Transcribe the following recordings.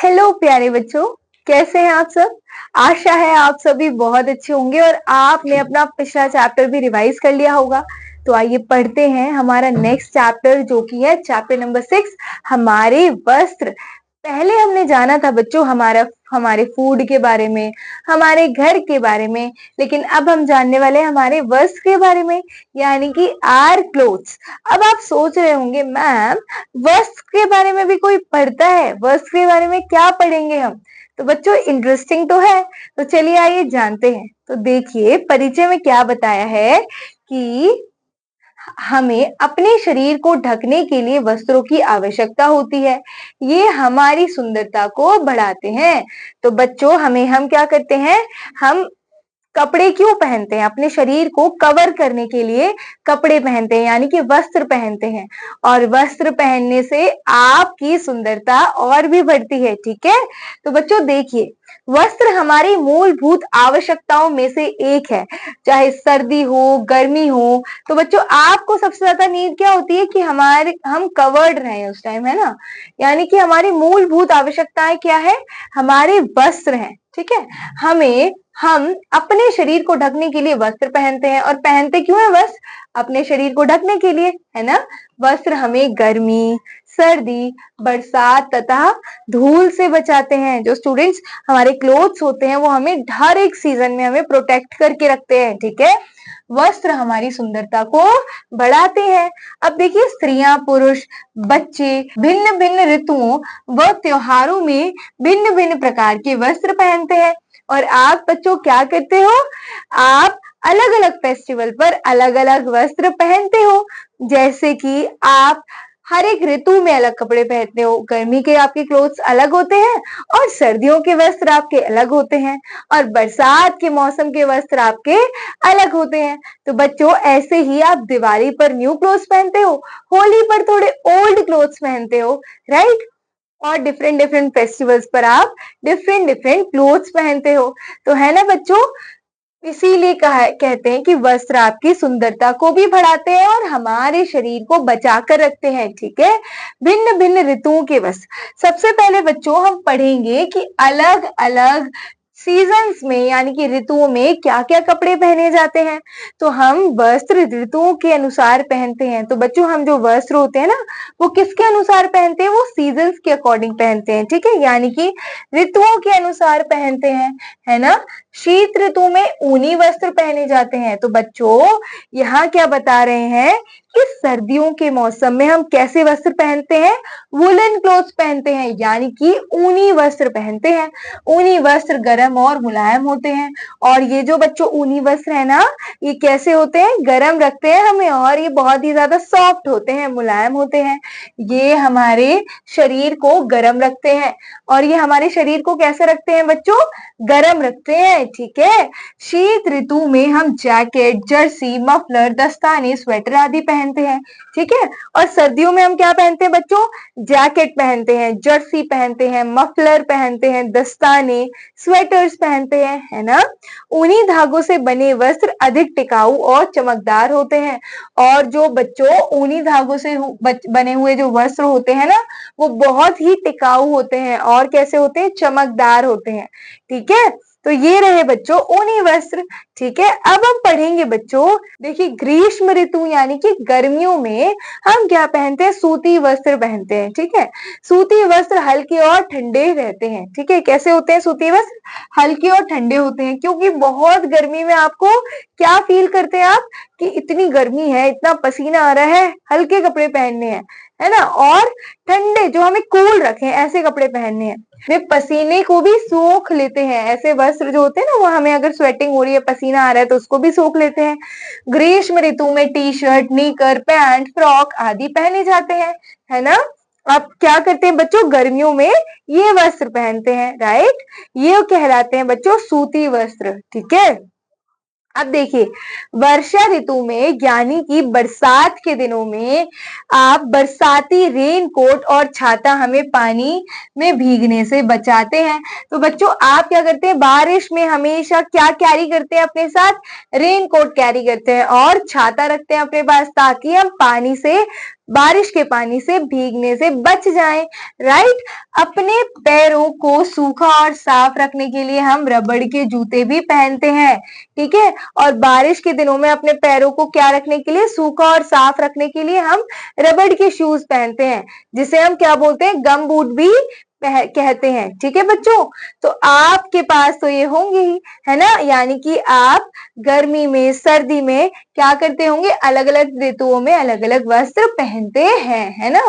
Hello प्यारे बच्चों, कैसे हैं आप सब। आशा है आप सभी बहुत अच्छे होंगे और आपने अपना पिछला चैप्टर भी रिवाइज कर लिया होगा। तो आइए पढ़ते हैं हमारा नेक्स्ट चैप्टर जो कि है चैप्टर नंबर 6, हमारे वस्त्र। पहले हमने जाना था बच्चों हमारे फूड के बारे में, हमारे घर के बारे में, लेकिन अब हम जानने वाले हैं हमारे वस्त्र के बारे में, यानी कि आर क्लोथ्स। अब आप सोच रहे होंगे मैम, वस्त्र के बारे में भी कोई पढ़ता है, वस्त्र के बारे में क्या पढ़ेंगे हम। तो बच्चों इंटरेस्टिंग तो है, तो चलिए आइए जानते हैं। तो देखिए परिचय में क्या बताया है कि हमें अपने शरीर को ढकने के लिए वस्त्रों की आवश्यकता होती है। ये हमारी सुंदरता को बढ़ाते हैं। तो बच्चों हम क्या करते हैं, हम कपड़े क्यों पहनते हैं, अपने शरीर को कवर करने के लिए कपड़े पहनते हैं, यानी कि वस्त्र पहनते हैं। और वस्त्र पहनने से आपकी सुंदरता और भी बढ़ती है। ठीक है, तो बच्चों देखिए, वस्त्र हमारी मूलभूत आवश्यकताओं में से एक है, चाहे सर्दी हो गर्मी हो। तो बच्चों आपको सबसे ज्यादा नीड क्या होती है कि हम कवर्ड रहें उस टाइम, है ना। यानी कि हमारी मूलभूत आवश्यकताएं क्या है, हमारे वस्त्र हैं। ठीक है, हम अपने शरीर को ढकने के लिए वस्त्र पहनते हैं। और पहनते क्यों है वस्त्र, अपने शरीर को ढकने के लिए, है ना। वस्त्र हमें गर्मी, सर्दी, बरसात तथा धूल से बचाते हैं। जो स्टूडेंट्स हमारे क्लोथ्स होते हैं वो हमें हर एक सीजन में हमें प्रोटेक्ट करके रखते हैं। ठीक है, वस्त्र हमारी सुंदरता को बढ़ाते हैं। अब देखिए स्त्रियां, पुरुष, बच्चे भिन्न भिन्न ऋतुओं व त्योहारों में भिन्न भिन्न प्रकार के वस्त्र पहनते हैं। और आप बच्चों क्या करते हो, आप अलग अलग फेस्टिवल पर अलग अलग वस्त्र पहनते हो। जैसे कि आप हर एक ऋतु में अलग कपड़े पहनते हो। गर्मी के आपके क्लोथ्स अलग होते हैं और सर्दियों के वस्त्र आपके अलग होते हैं, और बरसात के मौसम के वस्त्र आपके अलग होते हैं। तो बच्चों ऐसे ही आप दिवाली पर न्यू क्लोथ्स पहनते हो, होली पर थोड़े ओल्ड क्लोथ्स पहनते हो, राइट। और डिफरेंट डिफरेंट फेस्टिवल्स पर आप डिफरेंट डिफरेंट क्लोथ्स पहनते हो। तो है ना बच्चों, इसीलिए कहते हैं कि वस्त्र आपकी सुंदरता को भी बढ़ाते हैं और हमारे शरीर को बचा कर रखते हैं। ठीक है, भिन्न भिन्न ऋतुओं के वस्त्र। सबसे पहले बच्चों हम पढ़ेंगे कि अलग अलग सीजन्स में यानी कि ऋतुओं में क्या क्या कपड़े पहने जाते हैं। तो हम वस्त्र ऋतुओं के अनुसार पहनते हैं। तो बच्चों हम जो वस्त्र होते हैं ना, वो किसके अनुसार पहनते हैं, वो सीजन्स के अकॉर्डिंग पहनते हैं। ठीक है, यानी कि ऋतुओं के अनुसार पहनते हैं, है ना। शीत ऋतु में ऊनी वस्त्र पहने जाते हैं। तो बच्चों यहाँ क्या बता रहे हैं कि सर्दियों के मौसम में हम कैसे वस्त्र पहनते हैं, वुलन क्लोथ्स पहनते हैं, यानी कि ऊनी वस्त्र पहनते हैं। ऊनी वस्त्र गर्म और मुलायम होते हैं। और ये जो बच्चों ऊनी वस्त्र है ना, ये कैसे होते हैं, गर्म रखते हैं हमें, और ये बहुत ही ज्यादा सॉफ्ट होते हैं, मुलायम होते हैं। ये हमारे शरीर को गर्म रखते हैं। और ये हमारे शरीर को कैसे रखते हैं बच्चों, गर्म रखते हैं। ठीक है, शीत ऋतु में हम जैकेट, जर्सी, मफलर, दस्ताने, स्वेटर आदि पहनते हैं। ठीक है, और सर्दियों में हम क्या पहनते हैं बच्चों, जैकेट पहनते हैं, जर्सी पहनते हैं, मफलर पहनते हैं, दस्ताने, स्वेटर्स पहनते हैं, है ना। ऊनी धागों से बने वस्त्र अधिक टिकाऊ और चमकदार होते हैं। और जो बच्चों ऊनी धागों से बने हुए जो वस्त्र होते हैं ना, वो बहुत ही टिकाऊ होते हैं और कैसे होते हैं, चमकदार होते हैं। ठीक है, तो ये रहे बच्चों ऊनी वस्त्र। ठीक है, अब हम पढ़ेंगे बच्चों, देखिए ग्रीष्म ऋतु यानी कि गर्मियों में हम क्या पहनते हैं, सूती वस्त्र पहनते हैं। ठीक है, सूती वस्त्र हल्के और ठंडे रहते हैं। ठीक है, कैसे होते हैं सूती वस्त्र, हल्के और ठंडे होते हैं। क्योंकि बहुत गर्मी में आपको क्या फील करते हैं आप, कि इतनी गर्मी है, इतना पसीना आ रहा है, हल्के कपड़े पहनने हैं, है ना। और ठंडे जो हमें कूल रखें ऐसे कपड़े पहनने हैं। वे पसीने को भी सोख लेते हैं। ऐसे वस्त्र जो होते हैं ना, वो हमें अगर स्वेटिंग हो रही है, पसीना आ रहा है, तो उसको भी सोख लेते हैं। ग्रीष्म ऋतु में टी शर्ट, निकर, पैंट, फ्रॉक आदि पहने जाते हैं, है ना। आप क्या करते हैं बच्चों, गर्मियों में ये वस्त्र पहनते हैं, राइट। ये कहलाते हैं बच्चों सूती वस्त्र। ठीक है, अब देखिए वर्षा ऋतु में यानी कि बरसात के दिनों में आप बरसाती रेन कोट और छाता हमें पानी में भीगने से बचाते हैं। तो बच्चों आप क्या करते हैं, बारिश में हमेशा क्या कैरी करते हैं अपने साथ, रेन कोट कैरी करते हैं और छाता रखते हैं अपने पास, ताकि हम पानी से बारिश के पानी से भीगने से बच जाएं। राइट। अपने पैरों को सूखा और साफ रखने के लिए हम रबड़ के जूते भी पहनते हैं। ठीक है। और बारिश के दिनों में अपने पैरों को क्या रखने के लिए, सूखा और साफ रखने के लिए हम रबड़ के शूज पहनते हैं, जिसे हम क्या बोलते हैं, गम बूट भी कहते हैं। ठीक है बच्चों। तो आपके पास तो ये होंगे ही, है ना, यानी कि आप गर्मी में, सर्दी में क्या करते होंगे, अलग अलग ऋतुओं में अलग अलग वस्त्र पहनते हैं, है ना।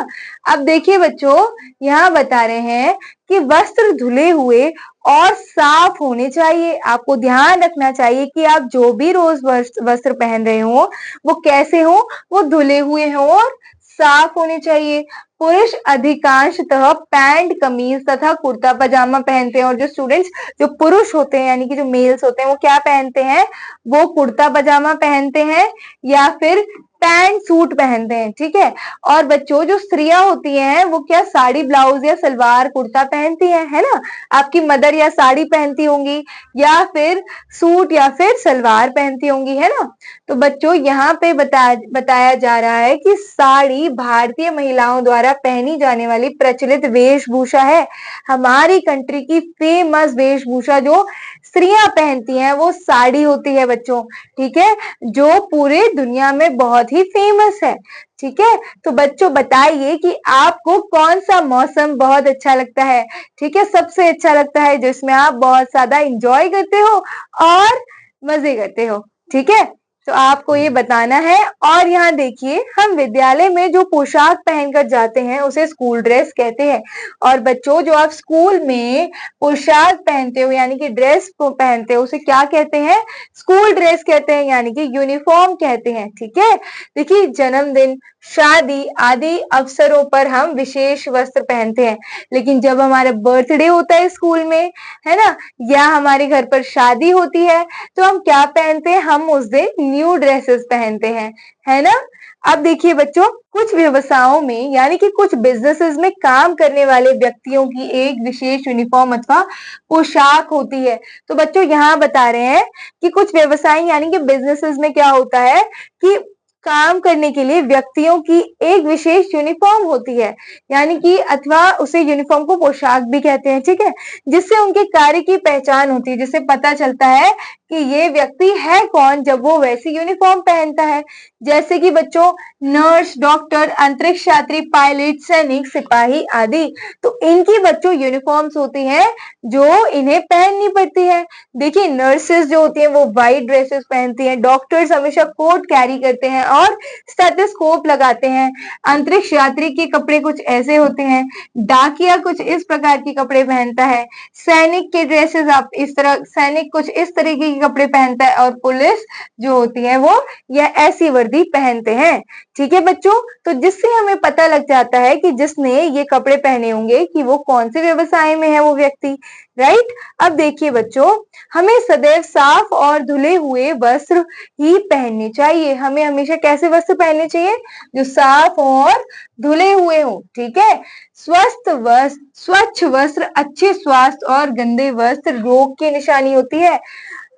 अब देखिए बच्चों, यहाँ बता रहे हैं कि वस्त्र धुले हुए और साफ होने चाहिए। आपको ध्यान रखना चाहिए कि आप जो भी रोज वस्त्र पहन रहे हो वो कैसे हो, वो धुले हुए हो और साफ होने चाहिए। पुरुष अधिकांशतः पैंट, कमीज तथा कुर्ता पजामा पहनते हैं, और जो स्टूडेंट्स, जो पुरुष होते हैं यानी कि जो मेल्स होते हैं, वो क्या पहनते हैं, वो कुर्ता पजामा पहनते हैं या फिर पैंट सूट पहनते हैं। ठीक है। और बच्चों, जो स्त्रियां होती हैं वो क्या साड़ी ब्लाउज या सलवार कुर्ता पहनती हैं, है ना। आपकी मदर या साड़ी पहनती होंगी या फिर सूट या फिर सलवार पहनती होंगी, है ना। तो बच्चों, यहाँ पे बताया जा रहा है कि साड़ी भारतीय महिलाओं द्वारा पहनी जाने वाली प्रचलित वेशभूषा है। हमारी कंट्री की फेमस वेशभूषा जो स्त्रियां पहनती हैं वो साड़ी होती है बच्चों। ठीक है। जो पूरे दुनिया में बहुत ही फेमस है। ठीक है। तो बच्चों बताइए कि आपको कौन सा मौसम बहुत अच्छा लगता है। ठीक है। सबसे अच्छा लगता है जिसमें आप बहुत ज्यादा इंजॉय करते हो और मजे करते हो। ठीक है। तो आपको ये बताना है। और यहाँ देखिए, हम विद्यालय में जो पोशाक पहनकर जाते हैं उसे स्कूल ड्रेस कहते हैं। और बच्चों, जो आप स्कूल में पोशाक पहनते हो यानी कि ड्रेस को पहनते हो उसे क्या कहते हैं, स्कूल ड्रेस कहते हैं, यानी कि यूनिफॉर्म कहते हैं। ठीक है। देखिए, जन्मदिन, शादी आदि अवसरों पर हम विशेष वस्त्र पहनते हैं, लेकिन जब हमारा बर्थडे होता है स्कूल में, है ना, या हमारे घर पर शादी होती है, तो हम क्या पहनते हैं, हम उस दिन न्यू ड्रेसेस पहनते हैं, है ना। अब देखिए बच्चों, कुछ व्यवसायों में यानी कि कुछ बिजनेसेस में काम करने वाले व्यक्तियों की एक विशेष यूनिफॉर्म अथवा पोशाक होती है। तो बच्चों, यहाँ बता रहे हैं कि कुछ व्यवसाय यानी कि बिजनेसेस में क्या होता है कि काम करने के लिए व्यक्तियों की एक विशेष यूनिफॉर्म होती है, यानी कि अथवा उसे यूनिफॉर्म को पोशाक भी कहते हैं। ठीक है। जिससे उनके कार्य की पहचान होती है, जिससे पता चलता है कि ये व्यक्ति है कौन जब वो वैसी यूनिफॉर्म पहनता है। जैसे कि बच्चों, नर्स, डॉक्टर, अंतरिक्ष यात्री, पायलट, सैनिक, सिपाही आदि। तो इनकी बच्चों यूनिफॉर्म्स होती हैं जो इन्हें पहननी पड़ती है। देखिए, नर्सेस जो होती हैं वो व्हाइट ड्रेसेस पहनती हैं, डॉक्टर्स हमेशा कोट कैरी करते हैं और स्टेथोस्कोप लगाते हैं। अंतरिक्ष यात्री के कपड़े कुछ ऐसे होते हैं, डाकिया कुछ इस प्रकार के कपड़े पहनता है, सैनिक के ड्रेसेस आप इस तरह, सैनिक कुछ इस तरीके के कपड़े पहनता है, और पुलिस जो होती है वो यह ऐसी वर्दी पहनते हैं। ठीक है बच्चों। तो जिससे हमें पता लग जाता है कि जिसने ये कपड़े पहने होंगे कि वो कौन से व्यवसाय में है वो व्यक्ति। राइट। अब देखिए बच्चों, हमें सदैव साफ और धुले हुए वस्त्र ही पहनने चाहिए। हमें हमेशा कैसे वस्त्र पहनने चाहिए, जो साफ और धुले हुए हो। ठीक है। स्वच्छ वस्त्र अच्छे स्वास्थ्य और गंदे वस्त्र रोग की निशानी होती है।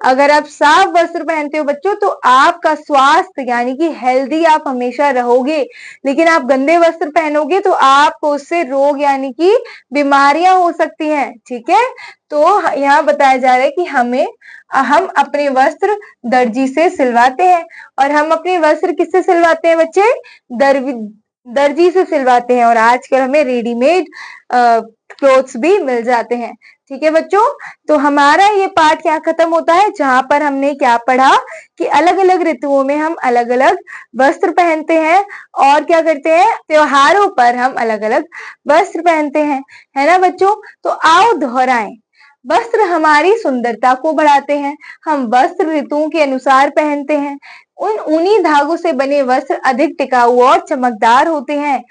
अगर आप साफ वस्त्र पहनते हो बच्चों तो आपका स्वास्थ्य यानी कि हेल्दी आप हमेशा रहोगे, लेकिन आप गंदे वस्त्र पहनोगे तो आपको उससे रोग यानी कि बीमारियां हो सकती हैं। ठीक है। तो यहाँ बताया जा रहा है कि हम अपने वस्त्र दर्जी से सिलवाते हैं, और हम अपने वस्त्र किससे सिलवाते हैं बच्चे, दर्जी से सिलवाते हैं। और आजकल हमें रेडीमेड क्लोथ्स भी मिल जाते हैं। ठीक है बच्चों। तो हमारा ये पाठ यहाँ खत्म होता है, जहां पर हमने क्या पढ़ा कि अलग अलग ऋतुओं में हम अलग अलग वस्त्र पहनते हैं, और क्या करते हैं, त्योहारों पर हम अलग अलग वस्त्र पहनते हैं, है ना बच्चों। तो आओ दोहराएं। वस्त्र हमारी सुंदरता को बढ़ाते हैं। हम वस्त्र ऋतुओं के अनुसार पहनते हैं। ऊनी धागों से बने वस्त्र अधिक टिकाऊ और चमकदार होते हैं।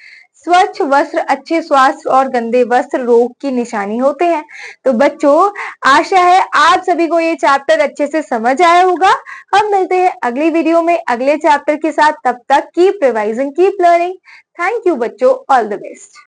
स्वच्छ वस्त्र अच्छे स्वास्थ्य और गंदे वस्त्र रोग की निशानी होते हैं। तो बच्चों, आशा है आप सभी को ये चैप्टर अच्छे से समझ आया होगा। हम मिलते हैं अगली वीडियो में अगले चैप्टर के साथ। तब तक keep revising, keep learning. Thank you बच्चों, ऑल द बेस्ट।